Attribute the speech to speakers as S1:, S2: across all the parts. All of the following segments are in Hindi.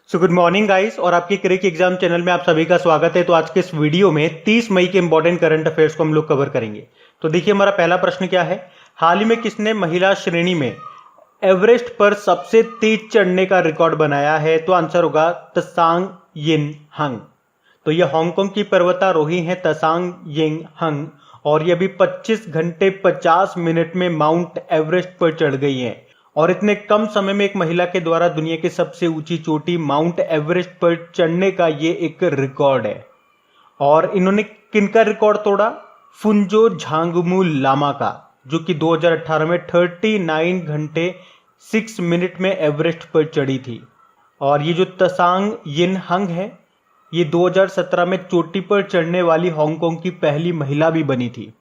S1: सो गुड मॉर्निंग गाइस और आपके क्रिक एग्जाम चैनल में आप सभी का स्वागत है। तो आज के इस वीडियो में 30 मई के इंपॉर्टेंट करंट अफेयर्स को हम लोग कवर करेंगे। तो देखिए हमारा पहला प्रश्न क्या है, हाल ही में किसने महिला श्रेणी में एवरेस्ट पर सबसे तेज चढ़ने का रिकॉर्ड बनाया है? तो आंसर होगा त्सांग यिन हंग। तो ये हांगकांग की पर्वतारोही हैं त्सांग यिन हंग और ये अभी 25 घंटे 50 मिनट में माउंट एवरेस्ट पर चढ़ गई हैं और इतने कम समय में एक महिला के द्वारा दुनिया की सबसे ऊंची चोटी माउंट एवरेस्ट पर चढ़ने का ये एक रिकॉर्ड है। और इन्होंने किनका रिकॉर्ड तोड़ा? फुंजो झांगमू लामा का, जो कि 2018 में 39 घंटे 6 मिनट में एवरेस्ट पर चढ़ी थी। और ये जो त्सांग यिन हंग है, ये 2017 में चोटी पर चढ़ने वाली हांगकांग की पहली महिला भी बनी थी।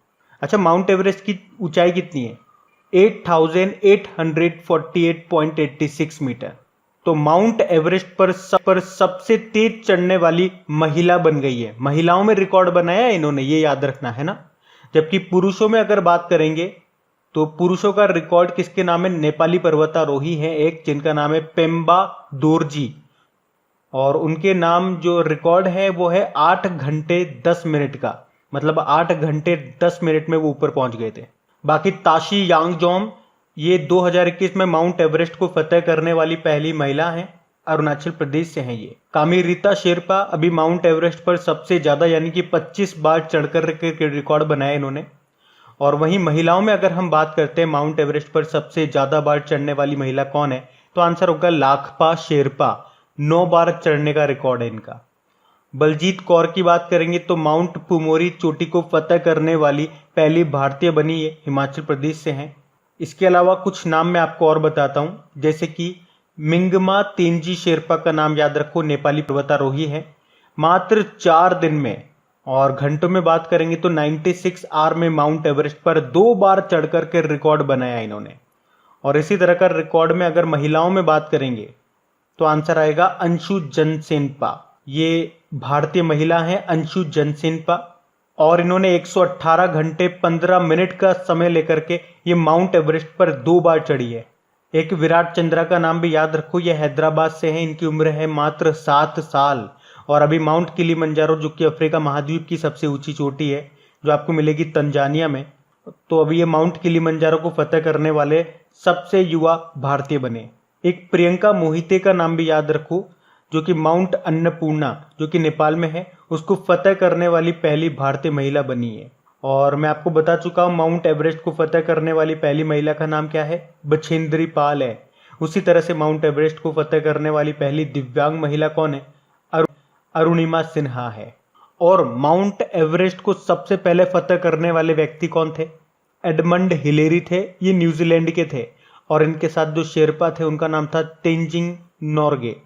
S1: अच्छा, माउंट एवरेस्ट की ऊंचाई कितनी है? 8,848.86 मीटर। तो माउंट एवरेस्ट पर सबसे तेज चढ़ने वाली महिला बन गई है। महिलाओं में रिकॉर्ड बनाया है इन्होंने, ये याद रखना है ना। जबकि पुरुषों में अगर बात करेंगे तो पुरुषों का रिकॉर्ड किसके नाम है? नेपाली पर्वतारोही है एक, जिनका नाम है पेम्बा दोरजी, और उनके नाम जो रिकॉर्ड है वो है 8 घंटे 10 मिनट का, मतलब 8 घंटे 10 मिनट में वो ऊपर पहुंच गए थे। बाकी ताशी यांगजोम ये 2021 में माउंट एवरेस्ट को फतेह करने वाली पहली महिला हैं, अरुणाचल प्रदेश से हैं ये। कामी रीता शेरपा अभी माउंट एवरेस्ट पर सबसे ज्यादा यानी कि 25 बार चढ़कर के रिकॉर्ड बनाया इन्होंने। और वहीं महिलाओं में अगर हम बात करते हैं माउंट एवरेस्ट पर सबसे ज्यादा बार चढ़ने वाली महिला कौन है, तो आंसर होगा लाखपा शेरपा, 9 बार चढ़ने का रिकॉर्ड है इनका। बलजीत कौर की बात करेंगे तो माउंट पुमोरी चोटी को फतेह करने वाली पहली भारतीय बनी है, हिमाचल प्रदेश से हैं। इसके अलावा कुछ नाम मैं आपको और बताता हूं, जैसे कि मिंगमा तेंजी शेरपा का नाम याद रखो, नेपाली पर्वतारोही है, मात्र 4 दिन में। और घंटों में बात करेंगे तो 96 आवर में माउंट एवरेस्ट पर 2 बार चढ़कर के रिकॉर्ड बनाया इन्होंने। और इसी तरह का रिकॉर्ड में अगर महिलाओं में बात करेंगे तो आंसर आएगा अंशु जनसेनपा। ये भारतीय महिला हैं अंशु जनसेनपा, और इन्होंने 118 घंटे 15 मिनट का समय लेकर के ये माउंट एवरेस्ट पर 2 बार चढ़ी है। एक विराट चंद्रा का नाम भी याद रखो, ये हैदराबाद से हैं, इनकी उम्र है मात्र 7 साल। और अभी माउंट किलिमंजारो, जो कि अफ्रीका महाद्वीप की सबसे ऊंची चोटी है, जो आपको मिलेगी तंजानिया में, तो अभी ये माउंट किलिमंजारो को फतेह करने वाले सबसे युवा भारतीय बने। एक प्रियंका मोहिते का नाम भी याद रखो, जो कि माउंट अन्नपूर्णा, जो कि नेपाल में है, उसको फतेह करने वाली पहली भारतीय महिला बनी है। और मैं आपको बता चुका हूं माउंट एवरेस्ट को फतेह करने वाली पहली महिला का नाम क्या है? बछेंद्री पाल है। उसी तरह से माउंट एवरेस्ट को फतेह करने वाली पहली दिव्यांग महिला कौन है? अरुणिमा सिन्हा है। और माउंट एवरेस्ट को सबसे पहले फतेह करने वाले व्यक्ति कौन थे? एडमंड हिलेरी थे, ये न्यूजीलैंड के थे। और इनके साथ जो शेरपा थे उनका नाम था तेंजिंग नोरगे।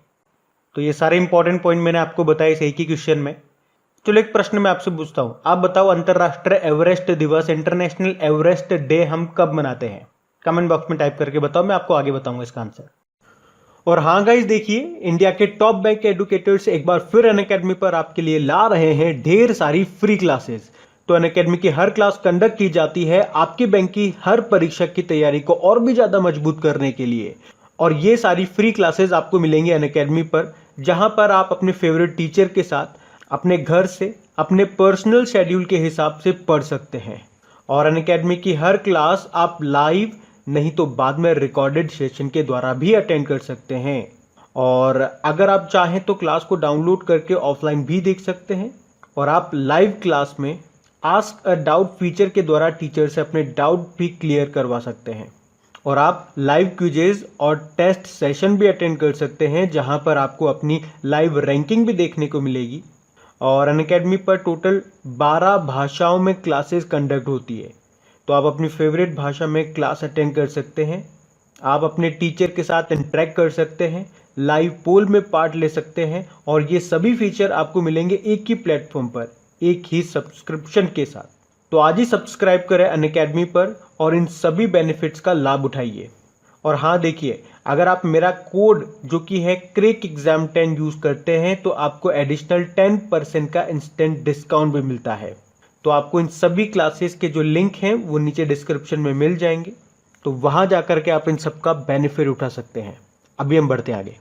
S1: तो ये सारे इंपॉर्टेंट पॉइंट मैंने आपको बताए इस एक ही क्वेश्चन में। चलो एक प्रश्न मैं आपसे पूछता हूं, आप बताओ अंतरराष्ट्रीय एवरेस्ट दिवस, इंटरनेशनल एवरेस्ट डे हम कब मनाते हैं? कमेंट बॉक्स में टाइप करके बताओ, मैं आपको आगे बताऊंगा इसका आंसर। और हाँ गाइस, देखिए इंडिया के टॉप बैंक एडुकेटर्स एक बार फिर अनअकैडमी पर आपके लिए ला रहे हैं ढेर सारी फ्री क्लासेस। तो अनअकैडमी की हर क्लास कंडक्ट की जाती है आपके बैंक की हर परीक्षा की तैयारी को और भी ज्यादा मजबूत करने के लिए। और ये सारी फ्री क्लासेस आपको मिलेंगी अनअकैडमी पर, जहां पर आप अपने फेवरेट टीचर के साथ अपने घर से अपने पर्सनल शेड्यूल के हिसाब से पढ़ सकते हैं। और अनअकैडमी की हर क्लास आप लाइव नहीं तो बाद में रिकॉर्डेड सेशन के द्वारा भी अटेंड कर सकते हैं। और अगर आप चाहें तो क्लास को डाउनलोड करके ऑफलाइन भी देख सकते हैं। और आप लाइव क्लास में आस्क अ डाउट फीचर के द्वारा टीचर से अपने डाउट भी क्लियर करवा सकते हैं। और आप लाइव क्विजेज और टेस्ट सेशन भी अटेंड कर सकते हैं, जहां पर आपको अपनी लाइव रैंकिंग भी देखने को मिलेगी। और अनअकैडमी पर टोटल 12 भाषाओं में क्लासेस कंडक्ट होती है, तो आप अपनी फेवरेट भाषा में क्लास अटेंड कर सकते हैं। आप अपने टीचर के साथ इंटरेक्ट कर सकते हैं, लाइव पोल में पार्ट ले सकते हैं, और ये सभी फीचर आपको मिलेंगे एक ही प्लेटफॉर्म पर, एक ही सब्सक्रिप्शन के साथ। तो आज ही सब्सक्राइब करें अनअकैडमी पर और इन सभी बेनिफिट्स का लाभ उठाइए। और हाँ देखिए, अगर आप मेरा कोड जो कि है क्रिक एग्जाम 10 यूज करते हैं तो आपको एडिशनल 10% का इंस्टेंट डिस्काउंट भी मिलता है। तो आपको इन सभी क्लासेस के जो लिंक हैं वो नीचे डिस्क्रिप्शन में मिल जाएंगे, तो वहां जाकर के आप इन सब का बेनिफिट उठा सकते हैं। अभी हम बढ़ते हैं आगे।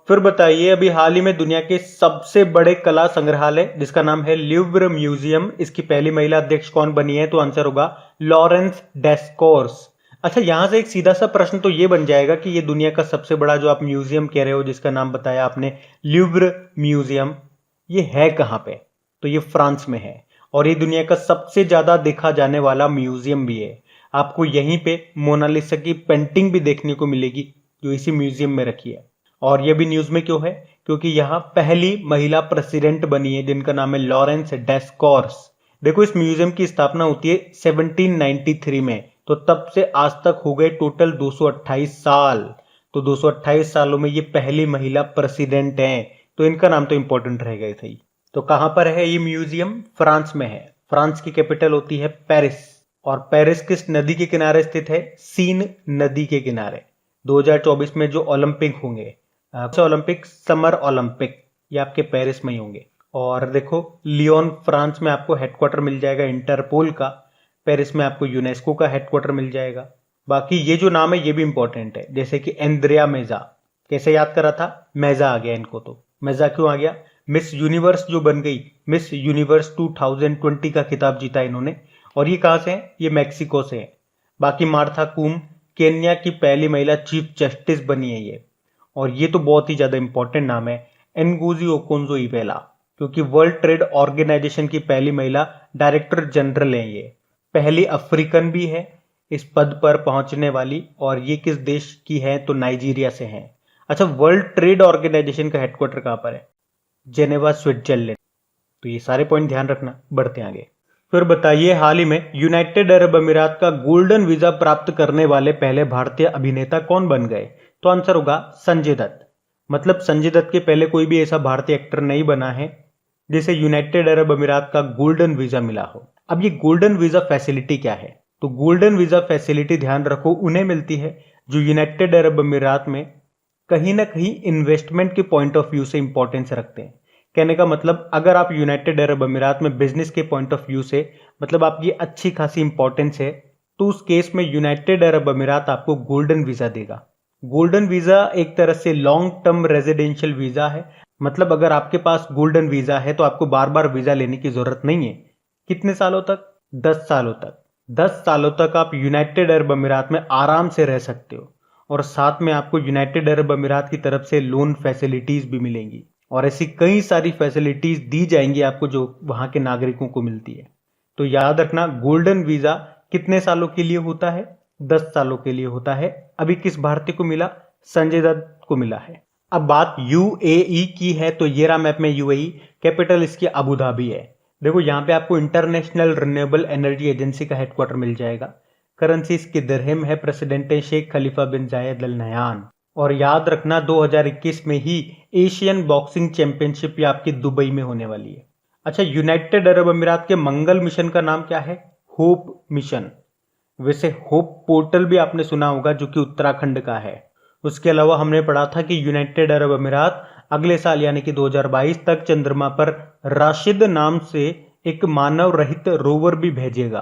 S1: फिर बताइए, अभी हाल ही में दुनिया के सबसे बड़े कला संग्रहालय जिसका नाम है ल्यूव्र म्यूजियम, इसकी पहली महिला अध्यक्ष कौन बनी है? तो आंसर होगा लॉरेंस डेस्कोर्स। अच्छा, यहां से एक सीधा सा प्रश्न तो ये बन जाएगा कि ये दुनिया का सबसे बड़ा जो आप म्यूजियम कह रहे हो, जिसका नाम बताया आपने ल्यूव्र म्यूजियम, ये है कहाँ पे? तो ये फ्रांस में है और ये दुनिया का सबसे ज्यादा देखा जाने वाला म्यूजियम भी है। आपको यहीं पे मोनालिसा की पेंटिंग भी देखने को मिलेगी जो इसी म्यूजियम में रखी है। और ये भी न्यूज में क्यों है? क्योंकि यहाँ पहली महिला प्रेसिडेंट बनी है जिनका नाम है लॉरेंस डेस्कोर्स। देखो, इस म्यूजियम की स्थापना होती है 1793 में, तो तब से आज तक हो गए टोटल 228 साल। तो 228 सालों में ये पहली महिला प्रेसिडेंट हैं, तो इनका नाम तो इंपॉर्टेंट रह गए थे। तो कहां पर है ये म्यूजियम? फ्रांस में है। फ्रांस की कैपिटल होती है पेरिस। और पेरिस किस नदी के किनारे स्थित है? सीन नदी के किनारे। 2024 में जो ओलंपिक होंगे, ओलंपिक, समर ओलंपिक, ये आपके पेरिस में ही होंगे। और देखो, लियोन फ्रांस में आपको हेडक्वार्टर मिल जाएगा इंटरपोल का। पेरिस में आपको यूनेस्को का हेडक्वार्टर मिल जाएगा। बाकी ये जो नाम है ये भी इंपॉर्टेंट है, जैसे कि एंद्रिया मेजा। कैसे याद करा था? मेजा आ गया इनको। तो मेजा क्यों आ गया? मिस यूनिवर्स जो बन गई, मिस यूनिवर्स 2020 का खिताब जीता इन्होंने। और ये कहां से है? ये मैक्सिको से है। बाकी मार्था कूम केन्या की पहली महिला चीफ जस्टिस बनी है ये। और ये तो बहुत ही ज्यादा इंपॉर्टेंट नाम है, एनगोजी ओकोंजो इवेला, क्योंकि वर्ल्ड ट्रेड ऑर्गेनाइजेशन की पहली महिला डायरेक्टर जनरल है। ये पहली अफ्रीकन भी है इस पद पर पहुंचने वाली। और ये किस देश की है? तो नाइजीरिया से है। अच्छा, वर्ल्ड ट्रेड ऑर्गेनाइजेशन का हेडक्वार्टर कहां पर है? Geneva, Switzerland. तो ये सारे पॉइंट ध्यान रखना। बढ़ते हैं आगे। फिर बताइए, हाल ही में यूनाइटेड अरब अमीरात का गोल्डन वीजा प्राप्त करने वाले पहले भारतीय अभिनेता कौन बन गए? तो आंसर होगा संजय दत्त। मतलब संजय दत्त के पहले कोई भी ऐसा भारतीय एक्टर नहीं बना है जिसे यूनाइटेड अरब अमीरात का गोल्डन वीजा मिला हो। अब ये गोल्डन वीजा फैसिलिटी क्या है? तो गोल्डन वीजा फैसिलिटी, ध्यान रखो, उन्हें मिलती है जो यूनाइटेड अरब अमीरात में कहीं ना कहीं इन्वेस्टमेंट के पॉइंट ऑफ व्यू से इंपॉर्टेंस रखते हैं। कहने का मतलब, अगर आप यूनाइटेड अरब अमीरात में बिजनेस के पॉइंट ऑफ व्यू से, मतलब आपकी अच्छी खासी इंपॉर्टेंस है, तो उस केस में यूनाइटेड अरब अमीरात आपको गोल्डन वीजा देगा। गोल्डन वीजा एक तरह से लॉन्ग टर्म रेजिडेंशियल वीजा है। मतलब अगर आपके पास गोल्डन वीजा है तो आपको बार बार वीजा लेने की जरूरत नहीं है। कितने सालों तक? 10 सालों तक। 10 सालों तक आप यूनाइटेड अरब अमीरात में आराम से रह सकते हो। और साथ में आपको यूनाइटेड अरब अमीरात की तरफ से लोन फैसिलिटीज भी मिलेंगी। और ऐसी कई सारी फैसिलिटीज दी जाएंगी आपको जो वहां के नागरिकों को मिलती है। तो याद रखना, गोल्डन वीजा कितने सालों के लिए होता है? 10 सालों के लिए होता है। अभी किस भारतीय को मिला? संजय दत्त को मिला है। अब बात यूएई की है, तो ये रहा मैप में यूएई। कैपिटल इसकी अबू धाबी है। देखो, यहाँ पे आपको इंटरनेशनल रिन्यूएबल एनर्जी एजेंसी का हेडक्वार्टर मिल जाएगा। करेंसी इसकी दिरहम है। प्रेसिडेंट है शेख खलीफा बिन जायद अल नहयान। और याद रखना, 2021 में ही एशियन बॉक्सिंग चैंपियनशिप ये आपकी दुबई में होने वाली है। अच्छा, यूनाइटेड अरब अमीरात के मंगल मिशन का नाम क्या है? Hope mission. वैसे होप पोर्टल भी आपने सुना होगा, जो कि उत्तराखंड का है। उसके अलावा हमने पढ़ा था कि यूनाइटेड अरब अमीरात अगले साल यानी कि 2022 तक चंद्रमा पर राशिद नाम से एक मानव रहित रोवर भी भेजेगा।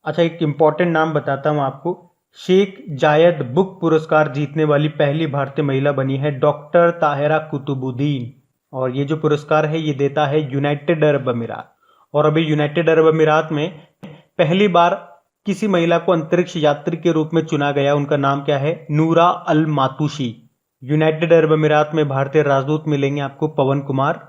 S1: अच्छा, एक इंपॉर्टेंट नाम बताता हूं आपको। शेख जायद बुक पुरस्कार जीतने वाली पहली भारतीय महिला बनी है डॉक्टर ताहिरा कुतुबुद्दीन। और ये जो पुरस्कार है ये देता है यूनाइटेड अरब अमीरात। और अभी यूनाइटेड अरब अमीरात में पहली बार किसी महिला को अंतरिक्ष यात्री के रूप में चुना गया। उनका नाम क्या है? नूरा अल मातुशी। यूनाइटेड अरब अमीरात में भारतीय राजदूत मिलेंगे आपको पवन कुमार।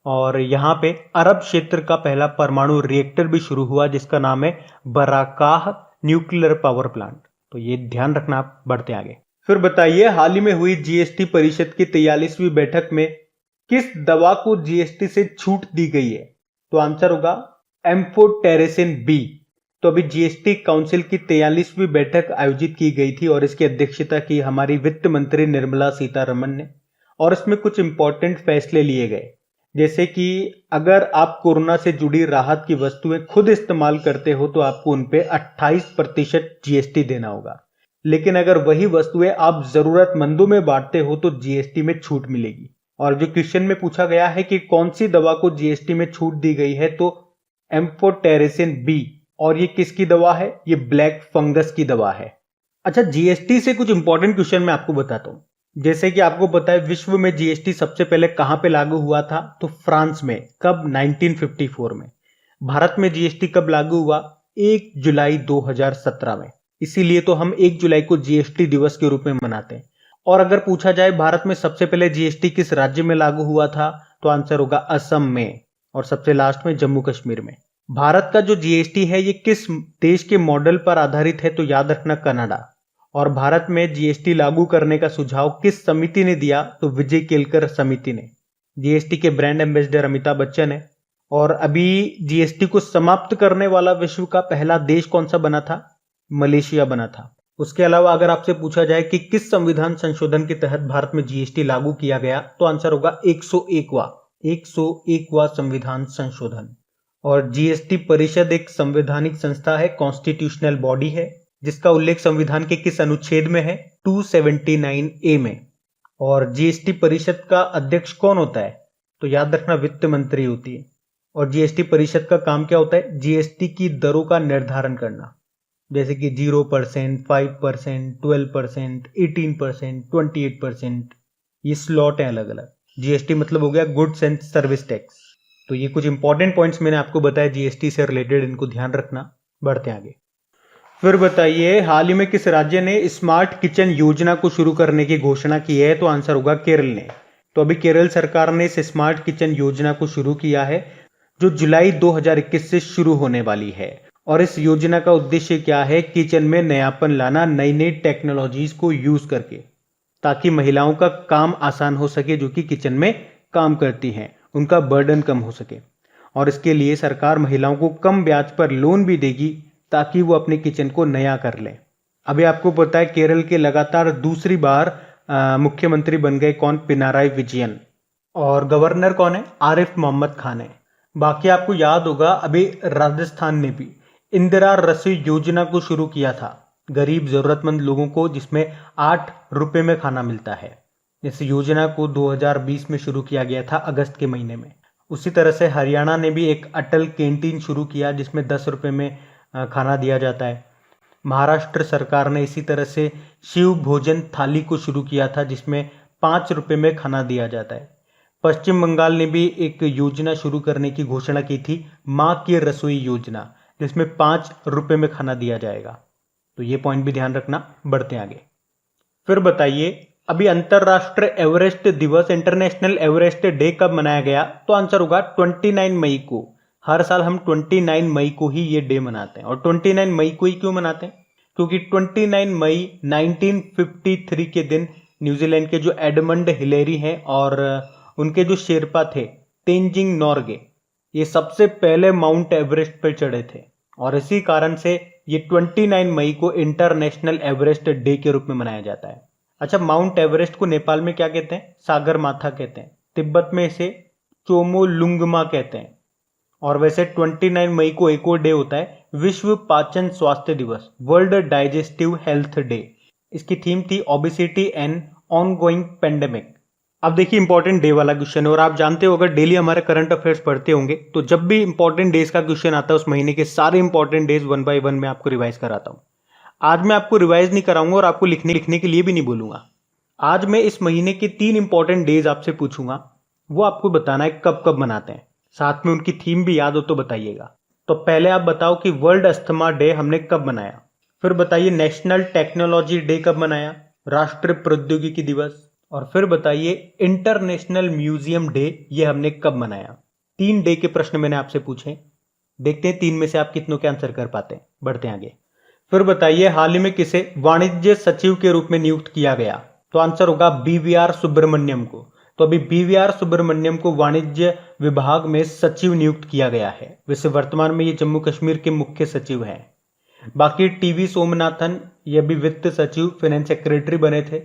S1: और यहाँ पे अरब क्षेत्र का पहला परमाणु रिएक्टर भी शुरू हुआ जिसका नाम है बराकाह न्यूक्लियर पावर प्लांट। तो ये ध्यान रखना आप। बढ़ते आगे। फिर बताइए, हाल ही में हुई जीएसटी परिषद की 43वीं बैठक में किस दवा को जीएसटी से छूट दी गई है? तो आंसर होगा एम्फोटेरेसिन बी। तो अभी जीएसटी काउंसिल की 43वीं बैठक आयोजित की गई थी और इसकी अध्यक्षता की हमारी वित्त मंत्री निर्मला सीतारमण ने। और इसमें कुछ इंपॉर्टेंट फैसले लिए गए, जैसे कि अगर आप कोरोना से जुड़ी राहत की वस्तुएं खुद इस्तेमाल करते हो तो आपको उन पे 28% जीएसटी देना होगा। लेकिन अगर वही वस्तुएं आप जरूरतमंदों में बांटते हो तो जीएसटी में छूट मिलेगी। और जो क्वेश्चन में पूछा गया है कि कौन सी दवा को जीएसटी में छूट दी गई है, तो एम्फोटेरेसिन बी। और ये किसकी दवा है? ये ब्लैक फंगस की दवा है। अच्छा, जीएसटी से कुछ इंपॉर्टेंट क्वेश्चन मैं आपको बताता हूं। जैसे कि आपको पता है विश्व में जीएसटी सबसे पहले कहां पे लागू हुआ था, तो फ्रांस में। कब? 1954 में। भारत में जीएसटी कब लागू हुआ? 1 जुलाई 2017 में। इसीलिए तो हम 1 जुलाई को जीएसटी दिवस के रूप में मनाते हैं। और अगर पूछा जाए भारत में सबसे पहले जीएसटी किस राज्य में लागू हुआ था, तो आंसर होगा असम में, और सबसे लास्ट में जम्मू कश्मीर में। भारत का जो जीएसटी है ये किस देश के मॉडल पर आधारित है, तो याद रखना कनाडा। और भारत में जीएसटी लागू करने का सुझाव किस समिति ने दिया, तो विजय केलकर समिति ने। जीएसटी के ब्रांड एम्बेसडर अमिताभ बच्चन है। और अभी जीएसटी को समाप्त करने वाला विश्व का पहला देश कौन सा बना था? मलेशिया बना था। उसके अलावा अगर आपसे पूछा जाए कि किस संविधान संशोधन के तहत भारत में जीएसटी लागू किया गया, तो आंसर होगा 101वां संविधान संशोधन। और जीएसटी परिषद एक संवैधानिक संस्था है, कॉन्स्टिट्यूशनल बॉडी है, जिसका उल्लेख संविधान के किस अनुच्छेद में है? 279A में। और जीएसटी परिषद का अध्यक्ष कौन होता है? तो याद रखना वित्त मंत्री होती है। और जीएसटी परिषद का काम क्या होता है? जीएसटी की दरों का निर्धारण करना, जैसे कि 0%, 5%, 12%, 18%, 28%। ये स्लॉट है अलग अलग। जीएसटी मतलब हो गया गुड्स एंड सर्विस टैक्स। तो ये कुछ इंपॉर्टेंट पॉइंट्स मैंने आपको बताया जीएसटी से रिलेटेड, इनको ध्यान रखना। बढ़ते हैं आगे। फिर बताइए, हाल ही में किस राज्य ने स्मार्ट किचन योजना को शुरू करने की घोषणा की है, तो आंसर होगा केरल ने। तो अभी केरल सरकार ने इस स्मार्ट किचन योजना को शुरू किया है, जो जुलाई 2021 से शुरू होने वाली है। और इस योजना का उद्देश्य क्या है? किचन में नयापन लाना, नई नई टेक्नोलॉजीज को यूज करके, ताकि महिलाओं का काम आसान हो सके, जो कि किचन में काम करती हैं, उनका बर्डन कम हो सके। और इसके लिए सरकार महिलाओं को कम ब्याज पर लोन भी देगी, ताकि वो अपने किचन को नया कर लें। अभी आपको पता है केरल के लगातार दूसरी बार मुख्यमंत्री बन गए कौन? पिनाराई विजयन। और गवर्नर कौन है? आरिफ मोहम्मद खान है। बाकी आपको याद होगा अभी राजस्थान ने भी इंदिरा रसोई योजना को शुरू किया था, गरीब जरूरतमंद लोगों को, जिसमें 8 रुपए में खाना मिलता है। इस योजना को 2020 में शुरू किया गया था, अगस्त के महीने में। उसी तरह से हरियाणा ने भी एक अटल कैंटीन शुरू किया, जिसमें 10 रुपए में खाना दिया जाता है। महाराष्ट्र सरकार ने इसी तरह से शिव भोजन थाली को शुरू किया था, जिसमें 5 रुपए में खाना दिया जाता है। पश्चिम बंगाल ने भी एक योजना शुरू करने की घोषणा की थी, माँ की रसोई योजना, जिसमें 5 रुपए में खाना दिया जाएगा। तो ये पॉइंट भी ध्यान रखना। बढ़ते आगे। फिर बताइए, अभी अंतरराष्ट्रीय एवरेस्ट दिवस, इंटरनेशनल एवरेस्ट डे कब मनाया गया, तो आंसर होगा 29 मई को। हर साल हम 29 मई को ही ये डे मनाते हैं। और 29 मई को ही क्यों मनाते हैं? क्योंकि 29 मई 1953 के दिन न्यूजीलैंड के जो एडमंड हिलेरी हैं और उनके जो शेरपा थे तेंजिंग नोर्गे, ये सबसे पहले माउंट एवरेस्ट पर चढ़े थे। और इसी कारण से ये 29 मई को इंटरनेशनल एवरेस्ट डे के रूप में मनाया जाता है। अच्छा, माउंट एवरेस्ट को नेपाल में क्या कहते हैं? सागर माथा कहते हैं। तिब्बत में इसे चोमोलुंगमा कहते हैं। और वैसे 29 मई को एक और डे होता है, विश्व पाचन स्वास्थ्य दिवस, वर्ल्ड डाइजेस्टिव हेल्थ डे। इसकी थीम थी ओबेसिटी एंड ऑनगोइंग पेंडेमिक। अब देखिए इंपॉर्टेंट डे वाला क्वेश्चन है, और आप जानते हो अगर डेली हमारे करंट अफेयर्स पढ़ते होंगे तो जब भी इंपॉर्टेंट डेज का क्वेश्चन आता है उस महीने के सारे इंपॉर्टेंट डेज 1 बाय 1 में आपको रिवाइज कराता हूं। आज मैं आपको रिवाइज नहीं कराऊंगा और आपको लिखने के लिए भी नहीं बोलूंगा। आज मैं इस महीने के 3 इंपॉर्टेंट डेज आपसे पूछूंगा, वो आपको बताना है कब कब मनाते हैं, साथ में उनकी थीम भी याद हो तो बताइएगा। तो पहले आप बताओ कि वर्ल्ड अस्थमा डे हमने कब मनाया। फिर बताइए नेशनल टेक्नोलॉजी डे कब मनाया, राष्ट्रीय प्रौद्योगिकी दिवस। और फिर बताइए इंटरनेशनल म्यूजियम डे ये हमने कब मनाया। 3 डे के प्रश्न मैंने आपसे पूछे, देखते हैं 3 में से आप कितनों के आंसर कर पाते हैं। बढ़ते हैं आगे। फिर बताइए हाल ही में किसे वाणिज्य सचिव के रूप में नियुक्त किया गया, तो आंसर होगा बीवीआर सुब्रमण्यम को। तो अभी बीवीआर सुब्रमण्यम को वाणिज्य विभाग में सचिव नियुक्त किया गया है। वैसे वर्तमान में ये जम्मू कश्मीर के मुख्य सचिव हैं। बाकी टीवी सोमनाथन ये भी वित्त सचिव, फाइनेंस सेक्रेटरी बने थे।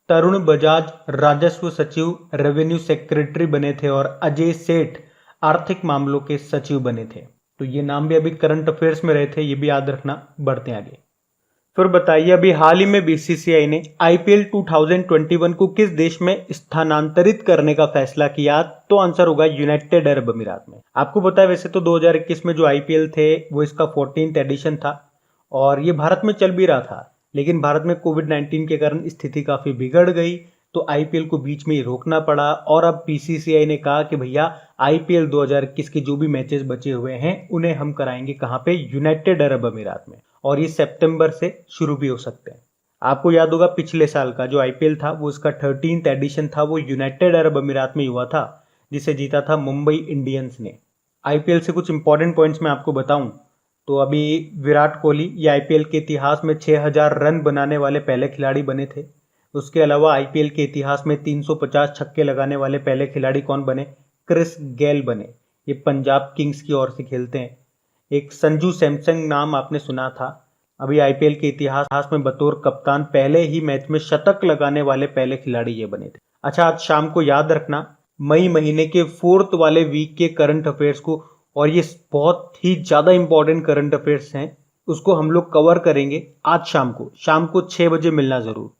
S1: तरुण बजाज राजस्व सचिव, रेवेन्यू सेक्रेटरी बने थे। और अजय सेठ आर्थिक मामलों के सचिव बने थे। तो ये नाम भी अभी करंट अफेयर्स में रहे थे, ये भी याद रखना। बढ़ते हैं आगे। फिर बताइए अभी हाल ही में बीसीसीआई ने आईपीएल 2021 को किस देश में स्थानांतरित करने का फैसला किया, तो आंसर होगा यूनाइटेड अरब अमीरात में। आपको पता है वैसे तो 2021 में जो आईपीएल थे वो इसका 14th एडिशन था और ये भारत में चल भी रहा था, लेकिन भारत में कोविड-19 के कारण स्थिति काफी बिगड़ गई, तो आईपीएल को बीच में ही रोकना पड़ा और अब बीसीसीआई ने कहा कि भैया आईपीएल 2021 के जो भी मैचेस बचे हुए हैं उन्हें हम कराएंगे कहाँ पे, यूनाइटेड अरब अमीरात में, और ये सितंबर से शुरू भी हो सकते हैं। आपको याद होगा पिछले साल का जो आईपीएल था वो इसका 13th एडिशन था, वो यूनाइटेड अरब अमीरात में हुआ था, जिसे जीता था मुंबई इंडियंस ने। आईपीएल से कुछ इंपॉर्टेंट पॉइंट्स मैं आपको बताऊं तो अभी विराट कोहली ये आईपीएल के इतिहास में 6000 रन बनाने वाले पहले खिलाड़ी बने थे। उसके अलावा आईपीएल के इतिहास में 350 छक्के लगाने वाले पहले खिलाड़ी कौन बने, क्रिस गेल बने। ये पंजाब किंग्स की ओर से खेलते हैं। एक संजू सैमसन नाम आपने सुना था, अभी आईपीएल के इतिहास में बतौर कप्तान पहले ही मैच में शतक लगाने वाले पहले खिलाड़ी ये बने थे। अच्छा, आज शाम को याद रखना मई महीने के 4th वाले वीक के करंट अफेयर्स को, और ये बहुत ही ज़्यादा इंपॉर्टेंट करंट अफेयर्स हैं, उसको हम लोग कवर करेंगे आज शाम को 6 बजे मिलना ज़रूर।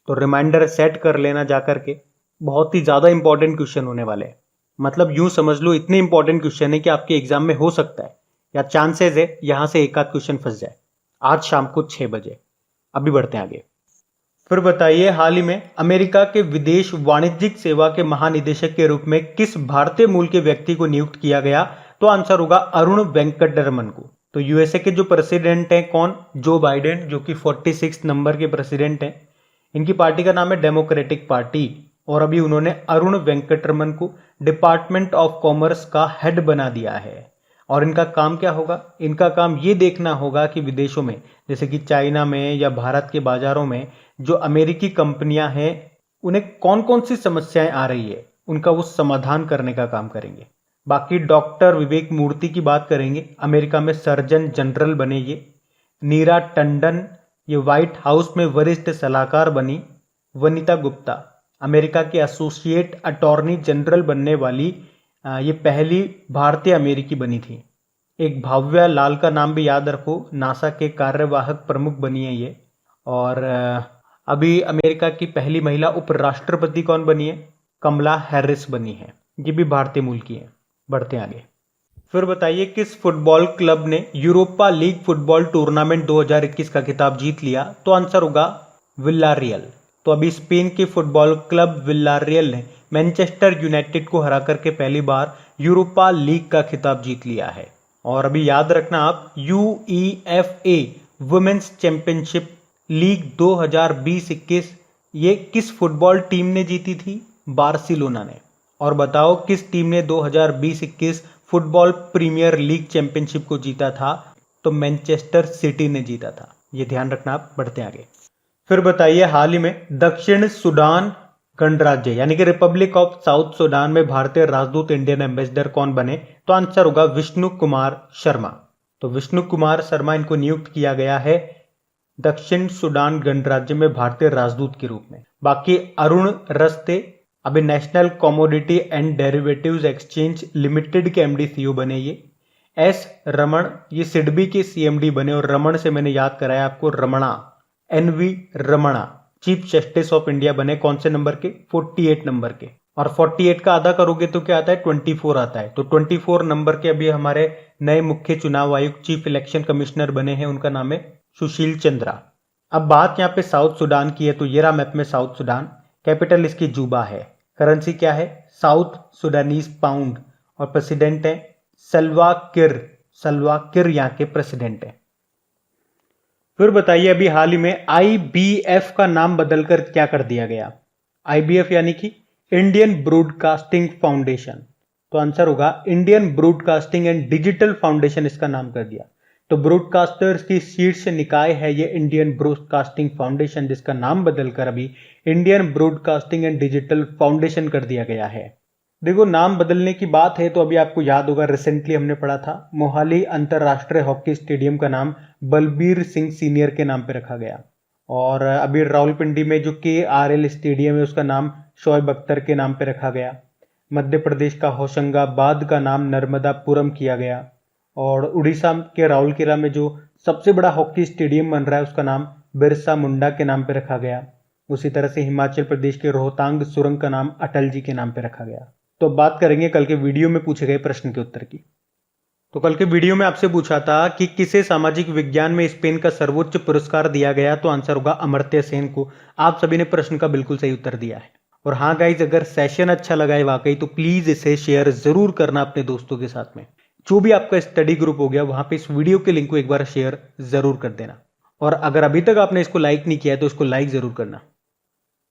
S1: तो रिमाइंडर सेट कर लेना जा करके, बहुत ही ज़्यादा इंपॉर्टेंट क्वेश्चन होने वाले हैं। मतलब यूं समझ लो इतने इंपॉर्टेंट क्वेश्चन है कि आपके एग्जाम में हो सकता है या चांसेस है यहाँ से एक आध क्वेश्चन फंस जाए। आज शाम को 6 बजे। अभी बढ़ते हैं आगे। फिर बताइए, हाल ही में अमेरिका के विदेश वाणिज्यिक सेवा के महानिदेशक के रूप में किस भारतीय मूल के व्यक्ति को नियुक्त किया गया? तो आंसर होगा अरुण वेंकटरमन को। तो यूएसए के जो प्रेसिडेंट हैं कौन, जो बाइडेन, जो कि 46 नंबर के प्रेसिडेंट हैं। इनकी पार्टी का नाम है डेमोक्रेटिक पार्टी, और अभी उन्होंने अरुण वेंकटरमन को डिपार्टमेंट ऑफ कॉमर्स का हेड बना दिया है। और इनका काम क्या होगा? इनका काम ये देखना होगा कि विदेशों में जैसे कि चाइना में या भारत के बाजारों में जो अमेरिकी कंपनियां हैं उन्हें कौन कौन सी समस्याएं आ रही है, उनका वो समाधान करने का काम करेंगे। बाकी डॉक्टर विवेक मूर्ति की बात करेंगे, अमेरिका में सर्जन जनरल बने ये। नीरा टंडन ये व्हाइट हाउस में वरिष्ठ सलाहकार बनी। वनिता गुप्ता अमेरिका के एसोसिएट अटॉर्नी जनरल बनने वाली ये पहली भारतीय अमेरिकी बनी थी। एक भाव्या लाल का नाम भी याद रखो, नासा के कार्यवाहक प्रमुख बनी है ये। और अभी अमेरिका की पहली महिला उपराष्ट्रपति कौन बनी है? कमला हैरिस बनी है, ये भी भारतीय मूल की है। बढ़ते हैं आगे। फिर बताइए, किस फुटबॉल क्लब ने यूरोपा लीग फुटबॉल टूर्नामेंट 2021 का खिताब जीत लिया? तो आंसर होगा विल्लारियल। तो अभी स्पेन के फुटबॉल क्लब विल्लारियल ने मैनचेस्टर यूनाइटेड को हरा करके पहली बार यूरोपा लीग का खिताब जीत लिया है। और अभी याद रखना आप, UEFA वुमेन्स चैंपियनशिप लीग 2020-21 ये किस फुटबॉल टीम ने जीती थी? बार्सिलोना ने। और बताओ किस टीम ने 2020-21 फुटबॉल प्रीमियर लीग चैंपियनशिप को जीता था? तो मैनचेस्टर सिटी ने जीता था, ये ध्यान रखना आप। बढ़ते आगे। फिर बताइए, हाल ही में दक्षिण सूडान गणराज्य यानी कि रिपब्लिक ऑफ साउथ सूडान में भारतीय राजदूत इंडियन एम्बेसडर कौन बने? तो आंसर होगा विष्णु कुमार शर्मा। तो विष्णु कुमार शर्मा इनको नियुक्त किया गया है दक्षिण सूडान गणराज्य में भारतीय राजदूत के रूप में। बाकी अरुण रस्ते अभी national commodity and derivatives exchange limited के एमडी सीईओ बने ये। एस रमण ये सिडबी के सीएमडी बने, और रमण से मैंने याद कराया आपको Ramana, NV Ramana chief justice of India बने। कौन से नंबर के? 48 नंबर के। और 48 का आधा करोगे तो क्या आता है? 24 आता है। तो 24 नंबर के अभी हमारे नए मुख्य चुनाव आयुक्त चीफ इलेक्शन कमिश्नर बने हैं, उनका नाम है सुशील चंद्रा। अब बात यहाँ पे साउथ सूडान की है, तो ये रहा मैप में साउथ सूडान। कैपिटल इसकी जूबा है। करेंसी क्या है? South Sudanese pound. और प्रेसिडेंट है सल्वा किर यहाँ के प्रेसिडेंट है। फिर बताइए, अभी हाल ही में IBF का नाम बदलकर क्या कर दिया गया? IBF यानी कि इंडियन ब्रॉडकास्टिंग फाउंडेशन। तो आंसर होगा Indian broadcasting and digital foundation इसका नाम कर दिया। तो ब्रॉडकास्टर्स की शीर्ष निकाय है ये इंडियन ब्रॉडकास्टिंग फाउंडेशन, जिसका नाम बदलकर अभी Indian broadcasting and digital foundation कर दिया गया है। देखो, नाम बदलने की बात है तो अभी आपको याद होगा रिसेंटली हमने पढ़ा था मोहाली अंतरराष्ट्रीय हॉकी स्टेडियम का नाम बलबीर सिंह सीनियर के नाम पे रखा गया। और अभी रावलपिंडी में जो KRL स्टेडियम है उसका नाम शोएब अख्तर के नाम पे रखा गया। मध्य प्रदेश का होशंगाबाद का नाम नर्मदापुरम किया गया। और उड़ीसा के राउरकेला में जो सबसे बड़ा हॉकी स्टेडियम बन रहा है उसका नाम बिरसा मुंडा के नाम पे रखा गया। उसी तरह से हिमाचल प्रदेश के रोहतांग सुरंग का नाम अटल जी के नाम पे रखा गया। तो बात करेंगे कल के वीडियो में पूछे गए प्रश्न के उत्तर की। तो कल के वीडियो में आपसे पूछा था कि किसे सामाजिक विज्ञान में स्पेन का सर्वोच्च पुरस्कार दिया गया? तो आंसर होगा अमर्त्य सेन को। आप सभी ने प्रश्न का बिल्कुल सही उत्तर दिया है। और हाँ गाइज, अगर सेशन अच्छा लगा है वाकई तो प्लीज इसे शेयर जरूर करना अपने दोस्तों के साथ में। जो भी आपका स्टडी ग्रुप हो गया वहां पे इस वीडियो के लिंक को एक बार शेयर जरूर कर देना। और अगर अभी तक आपने इसको लाइक नहीं किया है तो इसको लाइक जरूर करना।